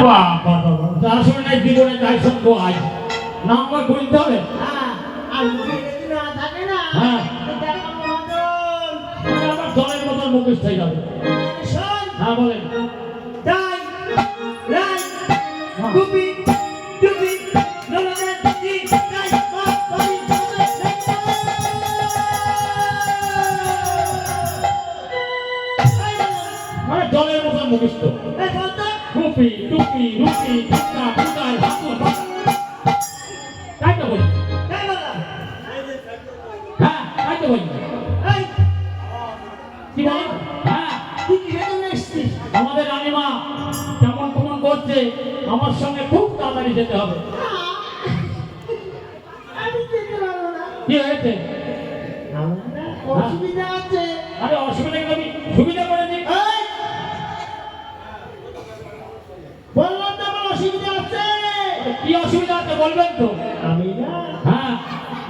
বাবা বাবা, তার সঙ্গে নাই জীবনে তাই শুনবো আজ নাম্বার খুলতে হবে। আর মুখে যদি না থাকে না হ্যাঁ তো দেখো মদন আমার জলের মতন মুখে হয়ে যাবে। শোন হ্যাঁ বলেন। তাই রাই টুপি টুপি নরদের জি তাই বাপ বাড়ি চলে মানে জলের মতন মুখস্থ। এই বলতো টুপি টুপি রুপি টুকা টুকার হাতুর তাই তো বলি। তাই বলা হ্যাঁ তাই তো বলি। এই কি বলেন? হ্যাঁ তুই কি জন্য এসেছিস আমাদের রানীমা কেমন কেমন করছে, আমার সঙ্গে খুব তাড়াতাড়ি যেতে হবে। আমি যেতে পারবো না কি হয়েছে? আমার না অসুবিধা আছে আরে অসুবিধা কি, আমি সুবিধা করে দিই। এই বললাম তো আমার অসুবিধা আছে কি অসুবিধা আছে বলবেন তো? আমি না হ্যাঁ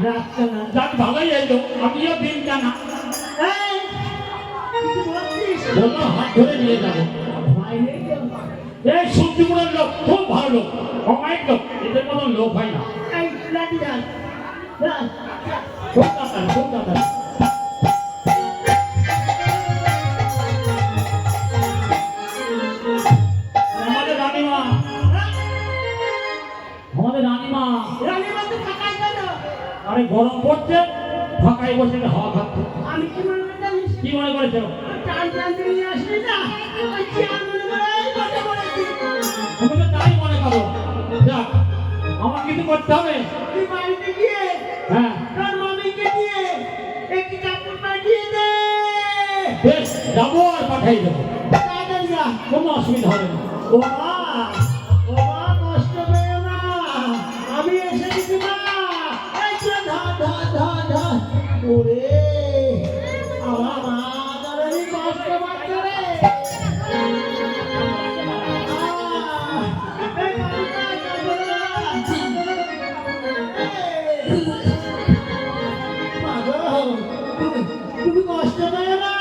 রাস্তা না যাক ভালোই এলো, আমিও দিন জানা এই কিছু বলছিস বললাম হাত ধরে নিয়ে যাবো। ভয় নেই তো এই সূর্যপুরের লোক খুব ভালো লোক, অমায়িক লোক, এদের মতন লোক হয় না। এই লাঠি ডাল ডাল খুব তাড়াতাড়ি খুব তাড়াতাড়ি। আমাদের রানীমা, আমাদের রানীমা, রানীমা তো ফাঁকাই কেন আরে গরম পড়ছে, ফাঁকায় বসে হাওয়া খাচ্ছে। আমি কি মনে করে জানিস কি মনে করেছো? টান টান করে নিয়ে আসলি না ওই চেয়ার মনে করে এই বসে পড়েছি তুমি তো তাই মনে করো। যাক, আমার কিছু করতে হবে। তুই বাড়িতে গিয়ে হ্যাঁ তোর মামিকে দিয়ে একটি কাপড় পাঠিয়ে দে বেশ, যাবো আর পাঠাই দেবো, তাড়াতাড়ি যা কোনো অসুবিধা হবে না। ও মা কষ্ট পেও না আমি এসে গেছি মা এই তো ধর ধর ধর ধর ওরে আমার মা ধরনি কষ্ট পাচ্ছে রে তুমি কষ্ট পেও না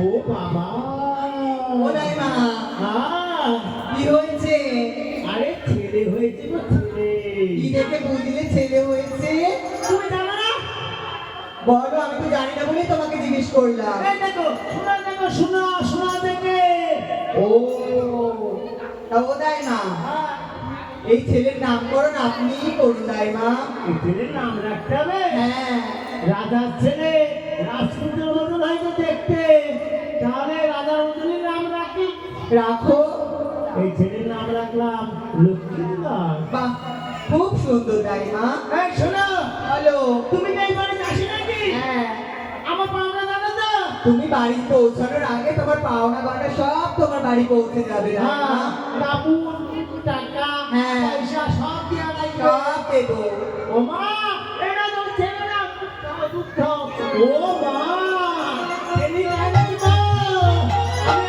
ও বাবা ও দাইমা কি হয়েছে? আরে ছেলে হয়েছে গো ছেলে কি দেখে বুঝলে ছেলে হয়েছে? তুমি জানো না বলো, আমি তো জানি না বলেই তোমাকে জিজ্ঞেস করলাম। এই দেখো শোনা শোনা দেখে ও তা ও দাইমা, এই ছেলের নামকরণ আপনিই করুন দাইমা। এই ছেলের নাম রাখতে হবে হ্যাঁ, রাজার ছেলে রাজপুতের মতন হয়তো দেখতে তাহলে রাজার মতনই নাম রাখি রাখো। এই ছেলের নাম রাখলাম লক্ষ্মীদাস বাহ, খুব সুন্দর দাইমা। এই শোনো বলো। তুমি কি এই বাড়িতে আসি নাকি হ্যাঁ, আমার পাওনা জানো তো তুমি বাড়ি পৌঁছানোর আগে তোমার পাওনা গয়না সব তোমার বাড়ি পৌঁছে যাবে দাইমা। কাপড় টাকা হ্যাঁ। পয়সা সব দিয়া লাগবে সব দেবো। ও মা এটা তো ছেলে না দুঃখ ও